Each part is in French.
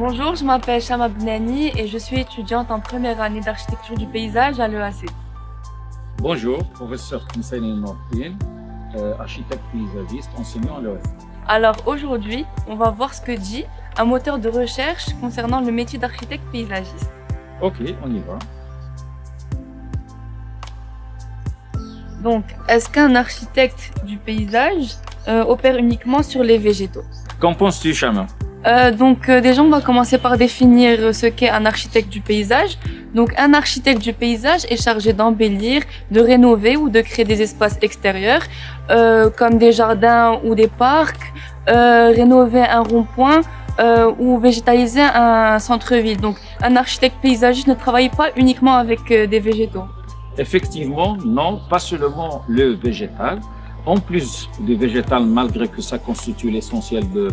Bonjour, je m'appelle Chama Benani et je suis étudiante en première année d'architecture du paysage à l'EAC. Bonjour, professeur Moussani Nordine, architecte paysagiste, enseignant à l'EAC. Alors aujourd'hui, on va voir ce que dit un moteur de recherche concernant le métier d'architecte paysagiste. Ok, on y va. Donc, est-ce qu'un architecte du paysage opère uniquement sur les végétaux? Qu'en penses-tu, Chama? Déjà, on va commencer par définir ce qu'est un architecte du paysage. Donc, un architecte du paysage est chargé d'embellir, de rénover ou de créer des espaces extérieurs, comme des jardins ou des parcs, rénover un rond-point ou végétaliser un centre-ville. Donc, un architecte paysagiste ne travaille pas uniquement avec des végétaux. Effectivement, non, pas seulement le végétal. En plus du végétal, malgré que ça constitue l'essentiel de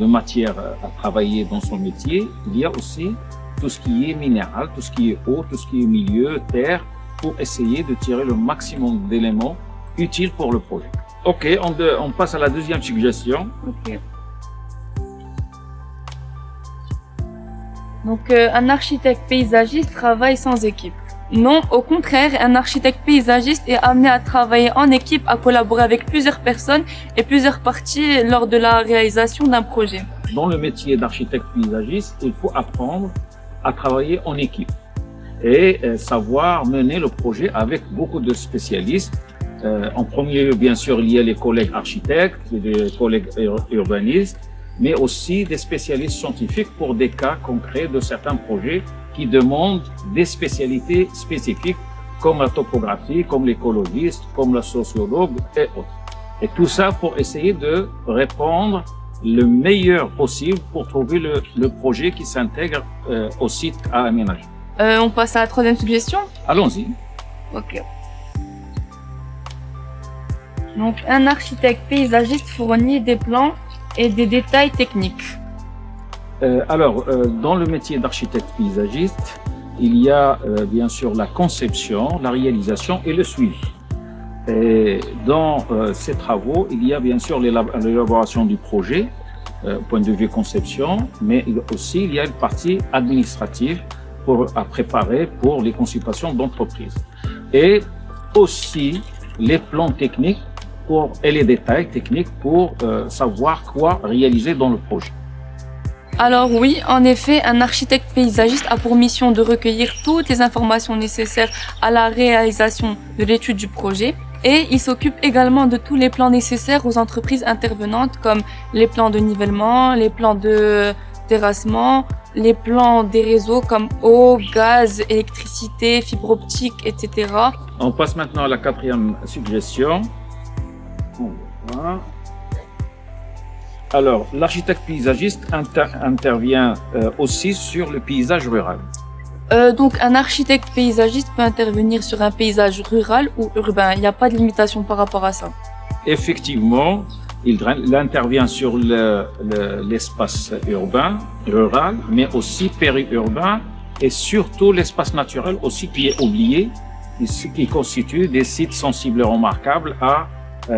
matière à travailler dans son métier, il y a aussi tout ce qui est minéral, tout ce qui est eau, tout ce qui est milieu, terre, pour essayer de tirer le maximum d'éléments utiles pour le projet. Ok, on passe à la deuxième suggestion. Ok. Donc, un architecte paysagiste travaille sans équipe. Non, au contraire, un architecte paysagiste est amené à travailler en équipe, à collaborer avec plusieurs personnes et plusieurs parties lors de la réalisation d'un projet. Dans le métier d'architecte paysagiste, il faut apprendre à travailler en équipe et savoir mener le projet avec beaucoup de spécialistes. En premier lieu, bien sûr, il y a les collègues architectes, les collègues urbanistes, mais aussi des spécialistes scientifiques pour des cas concrets de certains projets qui demandent des spécialités spécifiques comme la topographie, comme l'écologiste, comme la sociologue et autres. Et tout ça pour essayer de répondre le meilleur possible pour trouver le projet qui s'intègre au site à aménager. On passe à la troisième suggestion. Allons-y. Ok. Donc, un architecte paysagiste fournit des plans et des détails techniques. Dans le métier d'architecte paysagiste, il y a bien sûr la conception, la réalisation et le suivi. Et dans ces travaux, il y a bien sûr l'élaboration du projet, point de vue conception, mais aussi il y a une partie administrative à préparer pour les consultations d'entreprise. Et aussi les plans techniques et les détails techniques pour savoir quoi réaliser dans le projet. Alors oui, en effet, un architecte paysagiste a pour mission de recueillir toutes les informations nécessaires à la réalisation de l'étude du projet et il s'occupe également de tous les plans nécessaires aux entreprises intervenantes comme les plans de nivellement, les plans de terrassement, les plans des réseaux comme eau, gaz, électricité, fibre optique, etc. On passe maintenant à la quatrième suggestion. Voilà. Alors, l'architecte paysagiste intervient aussi sur le paysage rural. Donc, un architecte paysagiste peut intervenir sur un paysage rural ou urbain. Il n'y a pas de limitation par rapport à ça. Effectivement, il intervient sur l'espace urbain, rural, mais aussi périurbain et surtout l'espace naturel aussi qui est oublié, ce qui constitue des sites sensibles et remarquables à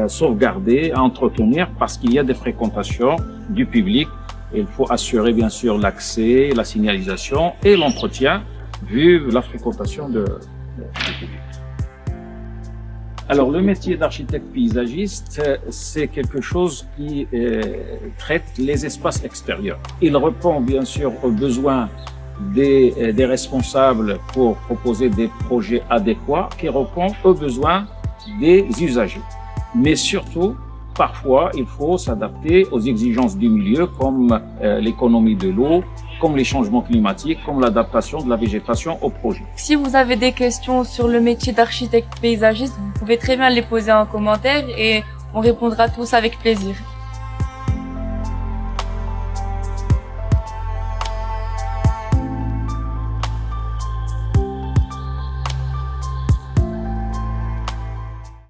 sauvegarder, à entretenir parce qu'il y a des fréquentations du public. Il faut assurer bien sûr l'accès, la signalisation et l'entretien vu la fréquentation du public. Alors le métier d'architecte paysagiste, c'est quelque chose qui traite les espaces extérieurs. Il répond bien sûr aux besoins des responsables pour proposer des projets adéquats qui répondent aux besoins des usagers. Mais surtout, parfois, il faut s'adapter aux exigences du milieu comme l'économie de l'eau, comme les changements climatiques, comme l'adaptation de la végétation au projet. Si vous avez des questions sur le métier d'architecte paysagiste, vous pouvez très bien les poser en commentaire et on répondra tous avec plaisir.